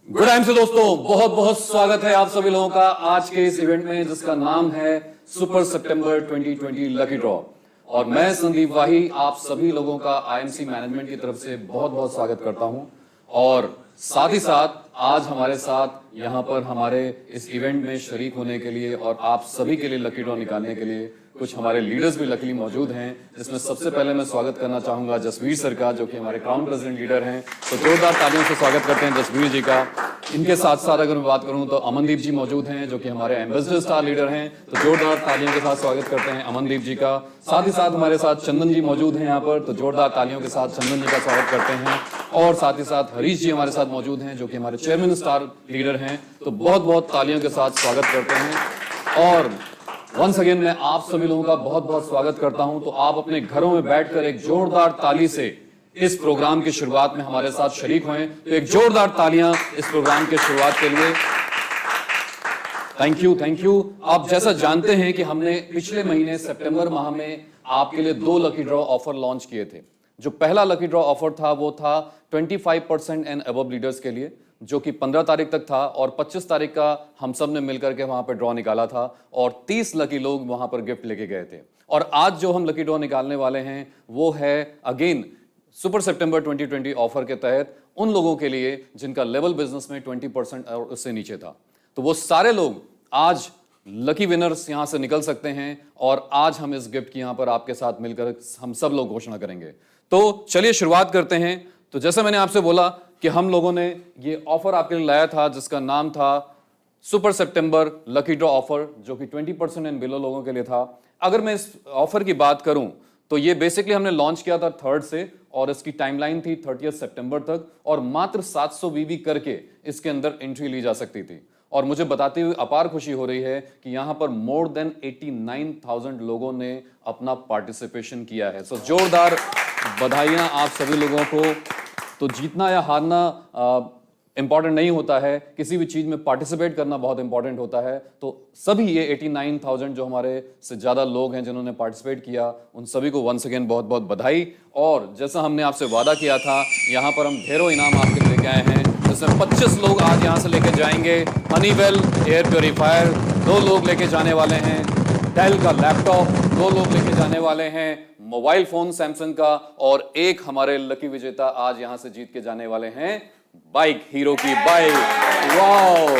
Good time से दोस्तों, बहुत बहुत स्वागत है आप सभी लोगों का आज के इस इवेंट में जिसका नाम है सुपर सितंबर 2020 लकी ड्रॉ। और मैं संदीप वाही आप सभी लोगों का आईएमसी मैनेजमेंट की तरफ से बहुत बहुत स्वागत करता हूं। और साथ ही साथ आज हमारे साथ यहां पर हमारे इस इवेंट में शरीक होने के लिए और आप सभी के लिए लकी ड्रॉ निकालने के लिए कुछ हमारे लीडर्स भी लकीली मौजूद हैं, जिसमें सबसे पहले मैं स्वागत करना चाहूंगा जसवीर सर का, जो कि हमारे क्राउन प्रेसिडेंट लीडर हैं। तो जोरदार तालियों से स्वागत करते हैं जसवीर जी का। इनके साथ साथ अगर मैं बात करूं तो अमनदीप जी मौजूद हैं, जो कि हमारे एम्बेसडर स्टार लीडर हैं। तो जोरदार तालियों के साथ स्वागत करते हैं अमनदीप जी का। साथ ही साथ हमारे साथ चंदन जी मौजूद हैं यहाँ पर, तो जोरदार तालियों के साथ चंदन जी का स्वागत करते हैं। और साथ ही साथ हरीश जी हमारे साथ मौजूद हैं, जो कि हमारे चेयरमैन स्टार लीडर हैं। तो बहुत बहुत तालियों के साथ स्वागत करते हैं। और वंस अगेन मैं आप सभी लोगों का बहुत बहुत स्वागत करता हूं। तो आप अपने घरों में बैठकर एक जोरदार ताली से इस प्रोग्राम की शुरुआत में हमारे साथ शरीक हुए। तो एक जोरदार तालियां इस प्रोग्राम की शुरुआत के लिए। Thank you, thank you. आप जैसा जानते हैं कि हमने पिछले महीने सितंबर माह में आपके लिए 2 लकी ड्रॉ ऑफर लॉन्च किए थे। जो पहला लकी ड्रॉ ऑफर था वो था 25% एंड अबव लीडर्स के लिए, जो कि 15 तारीख तक था। और 25 तारीख का हम सब ने मिलकर के वहां पर ड्रॉ निकाला था और 30 लकी लोग वहां पर गिफ्ट लेके गए थे। और आज जो हम लकी ड्रॉ निकालने वाले हैं वो है अगेन सुपर सितंबर 2020 ऑफर के तहत उन लोगों के लिए जिनका लेवल बिजनेस में 20% और उससे नीचे था। तो वो सारे लोग आज लकी विनर्स यहां से निकल सकते हैं और आज हम इस गिफ्ट की यहां पर आपके साथ मिलकर हम सब लोग घोषणा करेंगे। तो चलिए शुरुआत करते हैं। तो जैसे मैंने आपसे बोला कि हम लोगों ने ये ऑफर आपके लिए लाया था जिसका नाम था सुपर सितंबर लकी ड्रॉ ऑफर, जो कि 20% एंड बिलो लोगों के लिए था। अगर मैं इस ऑफर की बात करूं तो ये बेसिकली हमने लॉन्च किया था 3rd से और इसकी टाइमलाइन थी 30 सितंबर तक और मात्र 700 बीबी करके इसके अंदर एंट्री ली जा सकती थी। और मुझे बताते हुए अपार खुशी हो रही है कि यहां पर मोर देन 89,000 लोगों ने अपना पार्टिसिपेशन किया है। सो जोरदार बधाइयां आप सभी लोगों को। तो जीतना या हारना इंपॉर्टेंट नहीं होता है, किसी भी चीज में पार्टिसिपेट करना बहुत इंपॉर्टेंट होता है। तो सभी ये 89,000 जो हमारे से ज्यादा लोग हैं जिन्होंने पार्टिसिपेट किया, उन सभी को वंस अगेन बहुत बहुत बधाई। और जैसा हमने आपसे वादा किया था, यहाँ पर हम ढेरों इनाम आपके लिए लेके आए हैं, जिसमें 25 लोग आज यहाँ से लेके जाएंगे हनीवेल एयर प्योरीफायर, 2 लोग लेके जाने वाले हैं डेल का लैपटॉप, 2 लोग लेके जाने वाले हैं मोबाइल फोन सैमसंग का, और एक हमारे लकी विजेता आज यहां से जीत के जाने वाले हैं बाइक, हीरो की बाइक। वाओ!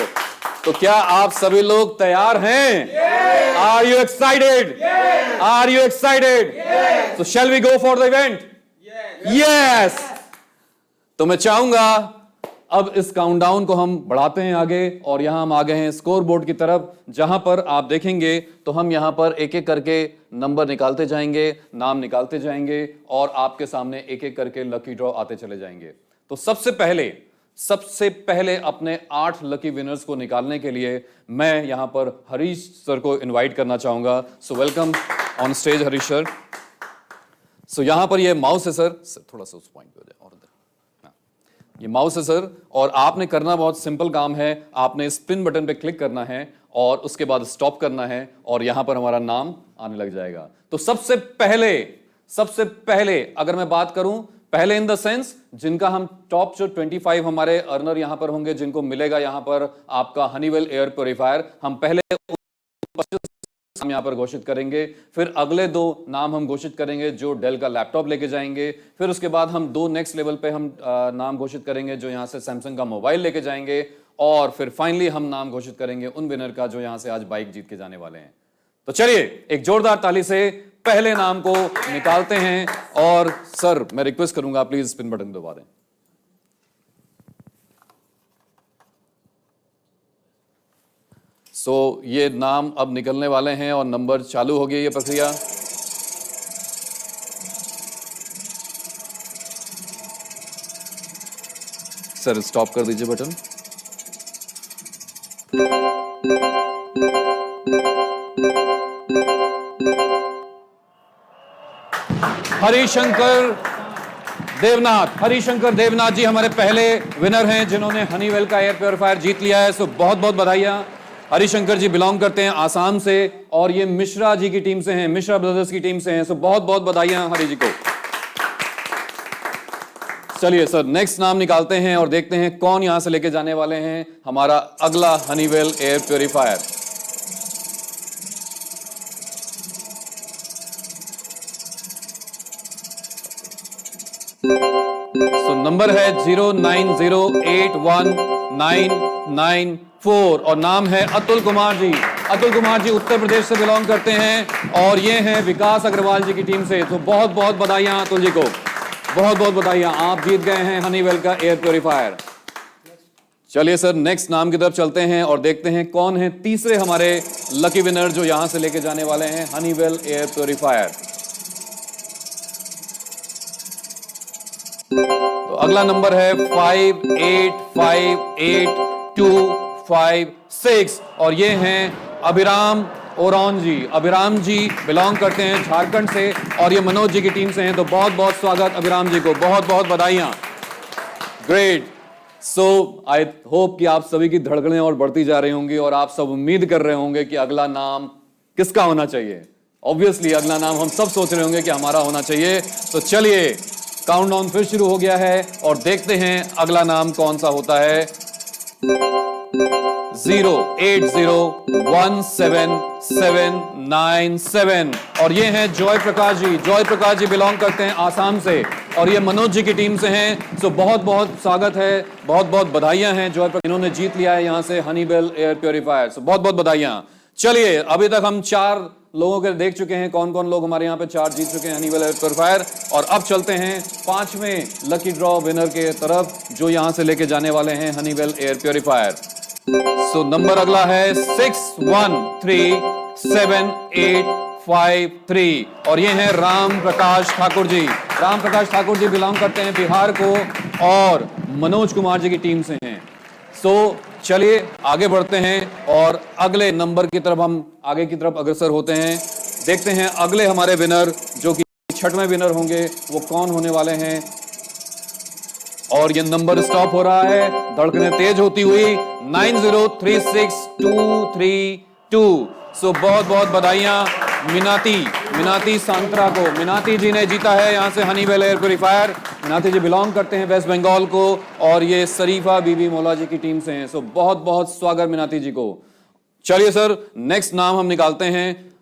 तो क्या आप सभी लोग तैयार हैं? Are you excited? Are you excited? तो shall we go for the event? Yes! तो मैं चाहूंगा अब इस काउंटडाउन को हम बढ़ाते हैं आगे, और यहां हम आ गए हैं स्कोर बोर्ड की तरफ, जहां पर आप देखेंगे तो हम यहां पर एक एक करके नंबर निकालते जाएंगे, नाम निकालते जाएंगे और आपके सामने एक एक करके लकी ड्रॉ आते चले जाएंगे। तो सबसे पहले अपने 8 लकी विनर्स को निकालने के लिए मैं यहां पर हरीश सर को इनवाइट करना चाहूंगा। So welcome on stage Harish sir. So यहां पर ये माउस है सर, थोड़ा सा उस पॉइंट पे हो जाए, और ये माउस है सर, और आपने करना बहुत सिंपल काम है। आपने इस पिन बटन पे क्लिक करना है और उसके बाद स्टॉप करना है और यहां पर हमारा नाम आने लग जाएगा। तो सबसे पहले अगर मैं बात करूं, पहले इन द सेंस जिनका हम टॉप जो 25 हमारे अर्नर यहां पर होंगे, जिनको मिलेगा यहां पर आपका हनीवेल एयर प्योरीफायर, हम पहले हम यहां पर घोषित करेंगे। फिर अगले 2 नाम हम घोषित करेंगे जो डेल का लैपटॉप लेके जाएंगे। फिर उसके बाद हम 2 नेक्स्ट लेवल पे हम नाम घोषित करेंगे जो यहां से सैमसंग का मोबाइल लेके जाएंगे। और फिर फाइनली हम नाम घोषित करेंगे उन विनर का जो यहां से आज बाइक जीत के जाने वाले हैं। तो चलिए एक जोरदार ताली से पहले नाम को निकालते हैं। और सर मैं रिक्वेस्ट करूंगा प्लीज स्पिन बटन दबा दें। सो ये नाम अब निकलने वाले हैं और नंबर चालू हो गई ये प्रक्रिया। सर स्टॉप कर दीजिए बटन। हरिशंकर देवनाथ जी हमारे पहले विनर हैं जिन्होंने हनीवेल का एयर प्योरीफायर जीत लिया है। सो बहुत बहुत बधाइयां। हरिशंकर जी बिलोंग करते हैं आसाम से और ये मिश्रा जी की टीम से हैं, मिश्रा ब्रदर्स की टीम से हैं। सो बहुत बहुत बधाइयां हरि जी को। चलिए सर, नेक्स्ट नाम निकालते हैं और देखते हैं कौन यहां से लेके जाने वाले हैं हमारा अगला Honeywell air purifier. So number है 09081994 और नाम है अतुल कुमार जी। अतुल कुमार जी उत्तर प्रदेश से बिलोंग करते हैं और ये हैं विकास अग्रवाल जी की टीम से। तो बहुत बहुत बधाइयां अतुल जी को, बहुत बहुत बधाइयां, आप जीत गए हैं हनीवेल का एयर प्योरीफायर। चलिए सर, नेक्स्ट नाम की तरफ चलते हैं और देखते हैं कौन है तीसरे हमारे लकी विनर जो यहां से लेके जाने वाले हैं हनीवेल एयर प्योरीफायर। तो अगला नंबर है 58588256 और ये हैं अभिराम ओरान जी। अभिराम जी बिलोंग करते हैं झारखंड से और ये मनोज जी की टीम से हैं। तो बहुत बहुत स्वागत अभिराम जी को, बहुत बहुत बधाइयां। ग्रेट। सो आई होप कि आप सभी की धड़कनें और बढ़ती जा रही होंगी और आप सब उम्मीद कर रहे होंगे कि अगला नाम किसका होना चाहिए। ऑब्वियसली अगला नाम हम सब सोच रहे होंगे कि हमारा होना चाहिए। तो चलिए, काउंटडाउन फिर शुरू हो गया है और देखते हैं अगला नाम कौन सा होता है। 08017797 और ये हैं Joy Prakash ji. Joy Prakash ji belong करते हैं आसाम से और ये मनोज जी की टीम से हैं। सो बहुत बहुत स्वागत है, बहुत बहुत बधाइयां हैं जॉय प्रकाश, इन्होंने जीत लिया है यहां से हनीवेल एयर प्योरीफायर। सो बहुत बहुत बधाइयां। चलिए, अभी तक हम 4 लोगों के देख चुके हैं कौन कौन लोग हमारे यहाँ पे 4 जीत चुके हैं हनीवेल एयर प्योरीफायर और अब चलते हैं 5वें लकी ड्रॉ विनर के तरफ जो यहां से लेके जाने वाले हैं Honeywell air purifier. So number अगला है 613783 और ये हैं राम प्रकाश ठाकुर जी। राम प्रकाश ठाकुर जी बिलोंग करते हैं बिहार को और मनोज कुमार जी की टीम से हैं। सो चलिए आगे बढ़ते हैं और अगले नंबर की तरफ हम आगे की तरफ अग्रसर होते हैं। देखते हैं अगले हमारे विनर जो कि 6वें विनर होंगे वो कौन होने वाले हैं। और ये नंबर स्टॉप हो रहा है, धड़कनें तेज होती हुई 9036232। सो बहुत बहुत बधाइयां मिनाती सांत्रा को। मिनाती जी ने जीता है यहां से हनीवेल एयर प्योरीफायर। मिनाती जी बिलोंग करते हैं वेस्ट बंगाल को और ये शरीफा बीबी मौला जी की टीम से हैं। सो बहुत बहुत स्वागत मिनाती जी को। चलिए सर, नेक्स्ट नाम हम निकालते हैं।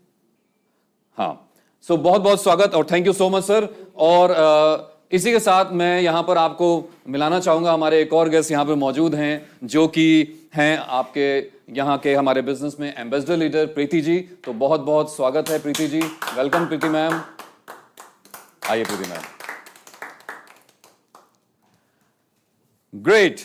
हाँ, सो बहुत बहुत स्वागत और thank you so much sir. और इसी के साथ मैं यहां पर आपको मिलाना चाहूंगा, हमारे एक और गेस्ट यहां पर मौजूद हैं जो कि हैं आपके यहाँ के हमारे बिजनेस में एम्बेसडर लीडर प्रीति जी। तो बहुत बहुत स्वागत है प्रीति जी, वेलकम प्रीति मैम। आइए प्रीति मैम। ग्रेट।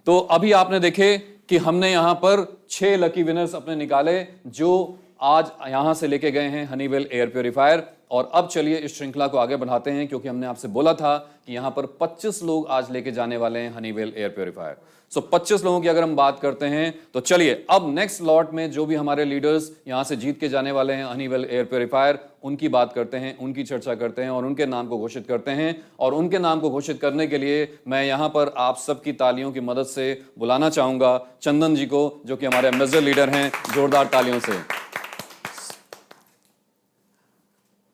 तो अभी आपने देखे कि हमने यहां पर 6 लकी विनर्स अपने निकाले जो आज यहां से लेके गए हैं हनीवेल एयर प्योरीफायर। और अब चलिए इस श्रृंखला को आगे बढ़ाते हैं क्योंकि हमने आपसे बोला था कि यहां पर 25 लोग आज लेके जाने वाले हैं हनीवेल एयर प्योरीफायर। सो 25 लोगों की अगर हम बात करते हैं तो चलिए अब नेक्स्ट लॉट में जो भी हमारे लीडर्स यहां से जीत के जाने वाले हैं हनीवेल एयर प्योरीफायर उनकी बात करते हैं, उनकी चर्चा करते हैं और उनके नाम को घोषित करते हैं। और उनके नाम को घोषित करने के लिए मैं यहां पर आप सबकी तालियों की मदद से बुलाना चाहूंगा चंदन जी को जो कि हमारे एम्बेसडर लीडर हैं। जोरदार तालियों से।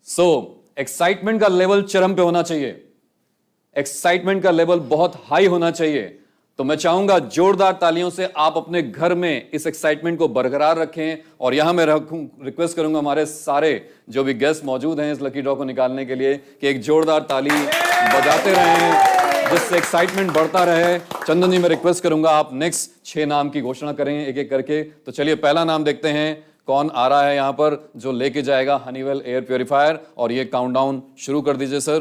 सो एक्साइटमेंट का लेवल चरम पे होना चाहिए, एक्साइटमेंट का लेवल बहुत हाई होना चाहिए। तो मैं चाहूंगा जोरदार तालियों से आप अपने घर में इस एक्साइटमेंट को बरकरार रखें। और यहां मैं रिक्वेस्ट करूंगा हमारे सारे जो भी गेस्ट मौजूद हैं इस लकी ड्रॉ को निकालने के लिए कि एक जोरदार ताली बजाते रहें जिससे एक्साइटमेंट बढ़ता रहे। चंदन जी मैं रिक्वेस्ट करूंगा आप नेक्स्ट 6 नाम की घोषणा करें एक एक करके। तो चलिए पहला नाम देखते हैं कौन आ रहा है यहां पर जो लेके जाएगा हनीवेल एयर प्योरीफायर। और ये काउंटडाउन शुरू कर दीजिए सर।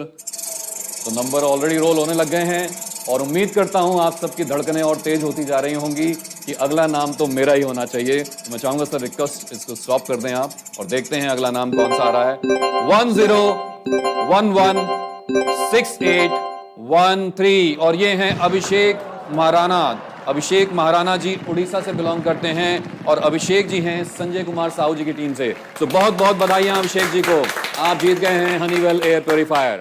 तो नंबर ऑलरेडी रोल होने लग गए हैं और उम्मीद करता हूं आप सबकी धड़कनें और तेज होती जा रही होंगी कि अगला नाम तो मेरा ही होना चाहिए। तो मैं चाहूंगा सर रिक्वेस्ट इसको स्टॉप कर दें आप और देखते हैं अगला नाम कौन सा आ रहा है। 10116813 और ये हैं अभिषेक महाराणा। अभिषेक महाराणा जी उड़ीसा से बिलोंग करते हैं और अभिषेक जी हैं संजय कुमार साहू जी की टीम से। तो बहुत बहुत बधाइयां अभिषेक जी को, आप जीत गए हैं हनीवेल एयर प्योरीफायर।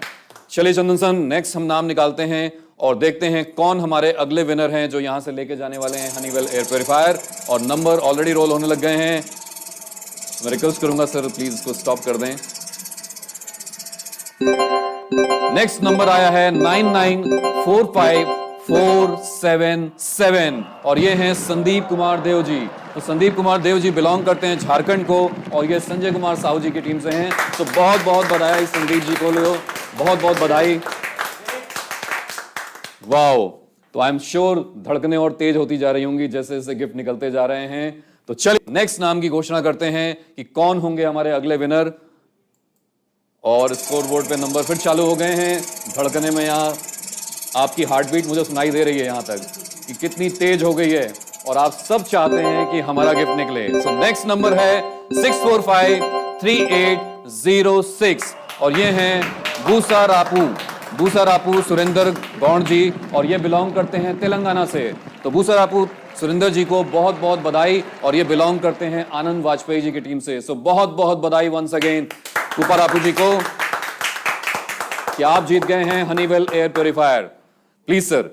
चलिए चंदन सर, नेक्स्ट हम नाम निकालते हैं और देखते हैं कौन हमारे अगले विनर हैं जो यहां से लेके जाने वाले हैं हनीवेल एयर प्योरीफायर। और नंबर ऑलरेडी रोल होने लग गए हैं। मैं रिक्वेस्ट करूंगा सर प्लीज इसको स्टॉप कर दें। नेक्स्ट नंबर आया है 994547 और ये हैं संदीप कुमार देव जी। तो संदीप कुमार देव जी बिलोंग करते हैं झारखंड को और ये संजय कुमार साहू जी की टीम से हैं। तो बहुत बहुत बधाई संदीप जी को, लो बहुत बहुत बधाई। वाओ, तो आई एम श्योर धड़कने और तेज होती जा रही होंगी जैसे जैसे गिफ्ट निकलते जा रहे हैं। तो चलिए नेक्स्ट नाम की घोषणा करते हैं कि कौन होंगे हमारे अगले विनर। और स्कोर बोर्ड पे नंबर फिर चालू हो गए हैं धड़कने में। यहाँ आपकी हार्ट बीट मुझे सुनाई दे रही है यहाँ तक कि कितनी तेज हो गई है और आप सब चाहते हैं कि हमारा गिफ्ट निकले। सो नेक्स्ट नंबर है 6453806 और ये हैं बूसा रापू सुरेंद्र गौड़ जी और ये बिलोंग करते हैं तेलंगाना से। तो बूसा रापू सुरेंद्र जी को बहुत बहुत बधाई और ये बिलोंग करते हैं आनंद वाजपेयी जी की टीम से। सो बहुत बहुत बधाई वंस अगेन बूसा रापू जी को कि आप जीत गए हैं Honeywell air purifier. Please sir,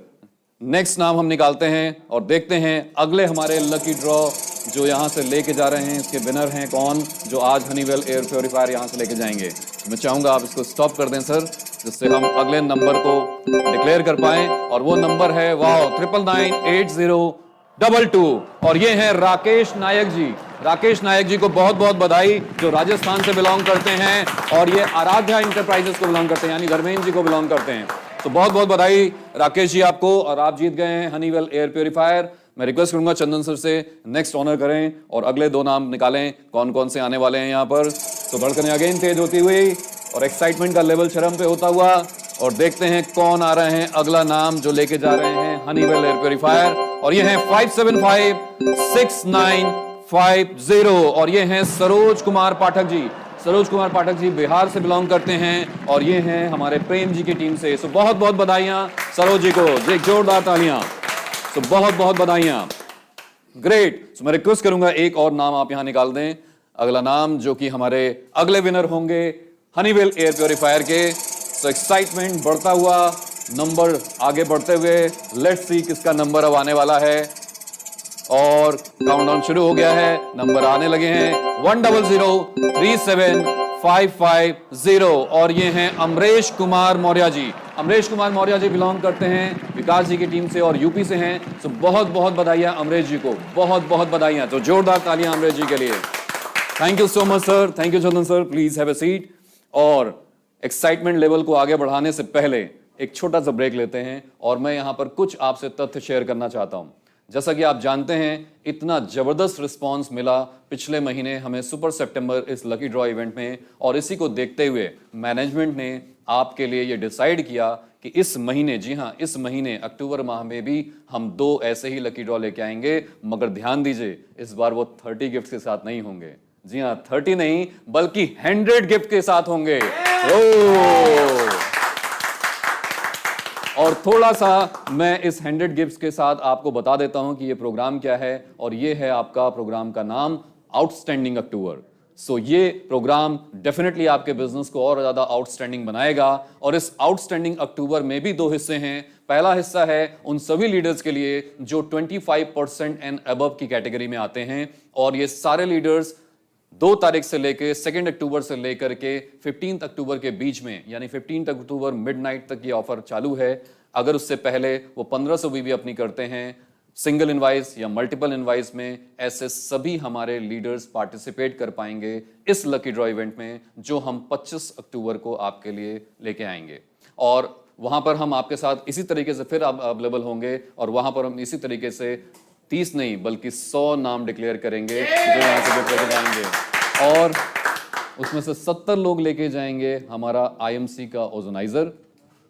next नाम हम निकालते हैं और देखते हैं अगले हमारे लकी ड्रॉ जो यहां से लेके जा रहे हैं, इसके विनर हैं कौन जो आज हनीवेल एयर प्योरीफायर यहां से लेके जाएंगे। मैं चाहूंगा आप इसको स्टॉप कर दें सर, जिससे हम अगले नंबर को डिक्लेयर कर पाएं और वो नंबर है वाओ 999802 और ये हैं राकेश नायक जी। राकेश नायक जी को बहुत बहुत बधाई जो राजस्थान से बिलोंग करते हैं और ये आराध्या इंटरप्राइजेस को बिलोंग करते हैं यानी धर्मेंद्र जी को बिलोंग करते हैं। तो बहुत बहुत बधाई राकेश जी आपको और आप जीत गए हैं हनीवेल एयर प्योरीफायर। मैं रिक्वेस्ट करूंगा चंदन सर से नेक्स्ट ऑनर करें और अगले दो नाम निकालें कौन कौन से आने वाले हैं यहाँ पर। तो धड़कने अगेन तेज होती हुई और एक्साइटमेंट का लेवल चरम पे होता हुआ और देखते हैं कौन आ रहे हैं अगला नाम जो लेके जा रहे हैं हनीवेल एयर प्योरीफायर और ये हैं 5756950 और ये हैं सरोज कुमार पाठक जी। सरोज कुमार पाठक जी बिहार से बिलोंग करते हैं और ये हैं हमारे प्रेम जी की टीम से। सो बहुत बहुत बधाइयां सरोज जी को, एक जोरदार तालियां। सो बहुत बहुत बधाइयां, ग्रेट। सो मैं रिक्वेस्ट करूंगा एक और नाम आप यहां निकाल दें, अगला नाम जो कि हमारे अगले विनर होंगे हनीवेल एयर प्योरीफायर के। सो एक्साइटमेंट बढ़ता हुआ, नंबर आगे बढ़ते हुए, लेट्स सी किसका नंबर अब आने वाला है और काउंटडाउन शुरू हो गया है। नंबर आने लगे हैं 100375550 और ये हैं अमरेश कुमार मौर्य जी। अमरेश कुमार मौर्य जी बिलोंग करते हैं विकास जी की टीम से और यूपी से हैं। तो बहुत बहुत बधाइयां अमरेश जी को, बहुत बहुत बधाइयां। तो जोरदार तालियां अमरेश जी के लिए। Thank you so much sir, thank you Chandan sir, please have a seat. और एक्साइटमेंट लेवल को आगे बढ़ाने से पहले एक छोटा सा ब्रेक लेते हैं और मैं यहां पर कुछ आपसे तथ्य शेयर करना चाहता हूं। जैसा कि आप जानते हैं इतना जबरदस्त रिस्पांस मिला पिछले महीने हमें सुपर सितंबर इस लकी ड्रॉ इवेंट में और इसी को देखते हुए मैनेजमेंट ने आपके लिए ये डिसाइड किया कि इस महीने, जी हां इस महीने अक्टूबर माह में भी हम 2 ऐसे ही लकी ड्रॉ लेके आएंगे। मगर ध्यान दीजिए इस बार वो 30 गिफ्ट के साथ नहीं होंगे। जी हां 30 नहीं बल्कि 100 गिफ्ट के साथ होंगे। और थोड़ा सा मैं इस 100 गिफ्ट्स के साथ आपको बता देता हूं कि ये प्रोग्राम क्या है और ये है आपका प्रोग्राम का नाम आउटस्टैंडिंग अक्टूबर। सो ये प्रोग्राम डेफिनेटली आपके बिजनेस को और ज्यादा आउटस्टैंडिंग बनाएगा और इस आउटस्टैंडिंग अक्टूबर में भी 2 हिस्से हैं। पहला हिस्सा है उन सभी लीडर्स के लिए जो 25% एंड अबव की कैटेगरी में आते हैं और ये सारे लीडर्स 2 तारीख से लेकर 2 अक्टूबर से लेकर के 15 अक्टूबर के बीच में यानी 15 अक्टूबर मिडनाइट तक ये ऑफर चालू है। अगर उससे पहले वो 1500 भी अपनी करते हैं सिंगल इनवाइस या मल्टीपल इनवाइस में, ऐसे सभी हमारे लीडर्स पार्टिसिपेट कर पाएंगे इस लकी ड्रॉ इवेंट में जो हम 25 अक्टूबर को आपके लिए लेके आएंगे। और वहां पर हम आपके साथ इसी तरीके से फिर अवेलेबल होंगे और वहां पर हम इसी तरीके से 30 नहीं बल्कि 100 नाम डिक्लेयर करेंगे जो यहाँ से गिफ्ट लेके जाएंगे और उसमें से 70 लोग लेके जाएंगे हमारा IMC का ओजोनाइजर,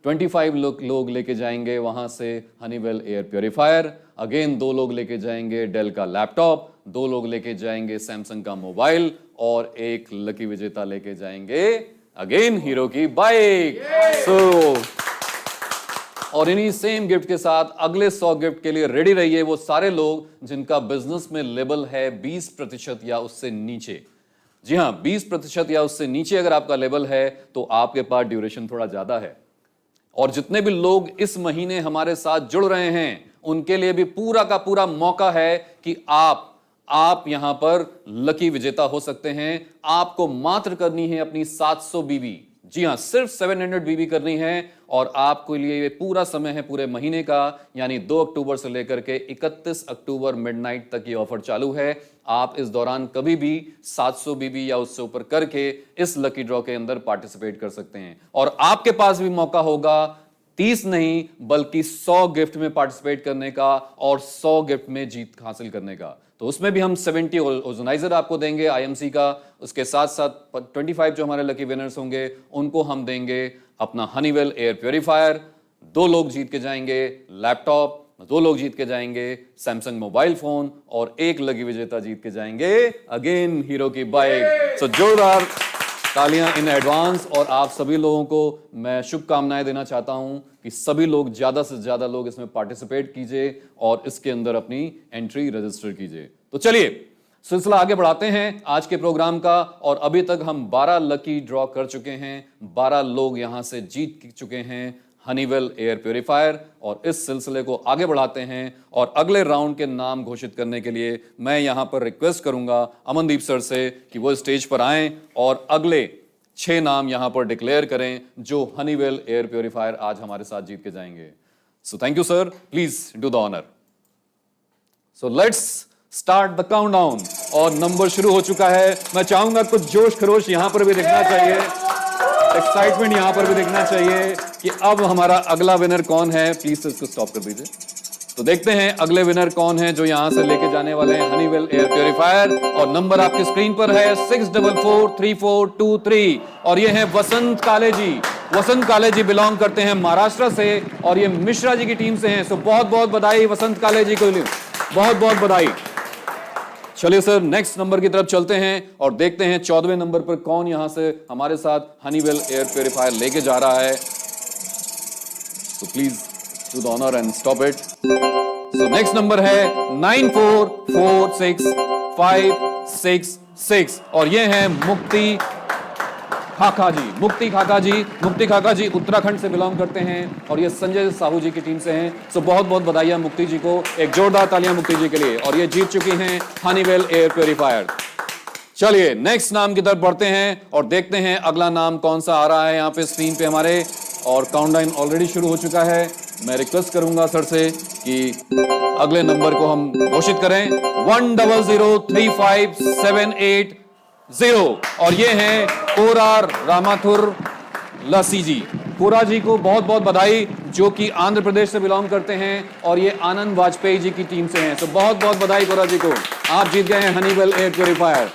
25 लोग लेके जाएंगे वहां से हनीवेल एयर प्योरीफायर, अगेन 2 लोग लेके जाएंगे डेल का लैपटॉप, 2 लोग लेके जाएंगे सैमसंग का मोबाइल और 1 लकी विजेता लेके जाएंगे अगेन हीरो की बाइक। सो और इन्हीं सेम गिफ्ट के साथ अगले 100 गिफ्ट के लिए रेडी रहिए वो सारे लोग जिनका बिजनेस में लेवल है 20% या उससे नीचे। जी हां 20% या उससे नीचे अगर आपका लेवल है तो आपके पास ड्यूरेशन थोड़ा ज्यादा है। और जितने भी लोग इस महीने हमारे साथ जुड़ रहे हैं उनके लिए भी पूरा का पूरा मौका है कि आप यहां पर लकी विजेता हो सकते हैं। आपको मात्र करनी है अपनी 700 बीबी। जी हां, सिर्फ 700 बीबी करनी है और आपके लिए ये पूरा समय है पूरे महीने का, यानी 2 अक्टूबर से लेकर के 31 अक्टूबर मिडनाइट तक ये ऑफर चालू है। आप इस दौरान कभी भी 700 बीबी या उससे ऊपर करके इस लकी ड्रॉ के अंदर पार्टिसिपेट कर सकते हैं और आपके पास भी मौका होगा 30 नहीं बल्कि 100 गिफ्ट में पार्टिसिपेट करने का और 100 गिफ्ट में जीत हासिल करने का। तो उसमें भी हम 70 ओजोनाइजर आपको देंगे आईएमसी का, उसके साथ साथ 25 जो हमारे लकी विनर्स होंगे उनको हम देंगे अपना हनीवेल एयर प्योरीफायर, 2 लोग जीत के जाएंगे लैपटॉप, 2 लोग जीत के जाएंगे सैमसंग मोबाइल फोन और 1 लकी विजेता जीत के जाएंगे अगेन हीरो की बाइक। सो जोरदार तालियां इन एडवांस और आप सभी लोगों को मैं शुभकामनाएं देना चाहता हूं कि सभी लोग ज्यादा से ज्यादा लोग इसमें पार्टिसिपेट कीजिए और इसके अंदर अपनी एंट्री रजिस्टर कीजिए। तो चलिए सिलसिला आगे बढ़ाते हैं आज के प्रोग्राम का और अभी तक हम 12 लकी ड्रॉ कर चुके हैं, 12 लोग यहां से जीत चुके हैं हनीवेल एयर प्योरीफायर और इस सिलसिले को आगे बढ़ाते हैं और अगले राउंड के नाम घोषित करने के लिए मैं यहां पर रिक्वेस्ट करूंगा अमनदीप सर से कि वो स्टेज पर आएं और अगले 6 नाम यहां पर डिक्लेयर करें जो हनीवेल एयर प्योरीफायर आज हमारे साथ जीत के जाएंगे। So thank you sir, please do the honour. So let's start the countdown और नंबर शुरू हो चुका है। मैं चाहूंगा कुछ जोश खरोश यहां पर भी दिखना चाहिए, एक्साइटमेंट यहां पर भी दिखना चाहिए कि अब हमारा अगला विनर कौन है। प्लीज इसको स्टॉप कर दीजिए। तो देखते हैं अगले विनर कौन है जो यहां से लेके जाने वाले हैं हनीवेल एयर प्योरीफायर और नंबर आपकी स्क्रीन पर है 644343 और ये है वसंत काले जी। वसंत काले जी बिलोंग करते हैं महाराष्ट्र से और ये मिश्रा जी की टीम से हैं। सो बहुत बहुत बधाई वसंत काले जी को, बहुत बहुत बधाई। चलिए सर नेक्स्ट नंबर की तरफ चलते हैं और देखते हैं 14वें नंबर पर कौन यहां से हमारे साथ हनीवेल एयर प्योरीफायर लेके जा रहा है। So please do the honour and stop it. So next number है 944656 और ये है मुक्ति खाका जी। मुक्ति खाका जी उत्तराखंड से बिलोंग करते हैं और ये संजय साहू जी की टीम से हैं। सो बहुत बहुत बधाइयां मुक्ति जी को, एक जोरदार तालियां मुक्ति जी के लिए और ये जीत चुकी हैं हनीवेल एयर प्योरीफायर। चलिए नेक्स्ट नाम की तरफ बढ़ते हैं और देखते हैं अगला नाम कौन सा आ रहा है यहाँ पे स्क्रीन पे हमारे और काउंटडाउन ऑलरेडी शुरू हो चुका है। मैं रिक्वेस्ट करूंगा सर से कि अगले नंबर को हम घोषित करें 10035780 और ये हैं कोरा रामाथुर लसी जी। कोरा जी को बहुत बहुत बधाई जो कि आंध्र प्रदेश से बिलोंग करते हैं और ये आनंद वाजपेयी जी की टीम से हैं। तो बहुत बहुत बधाई कोरा जी को, आप जीत गए हैं Honeywell air purifier.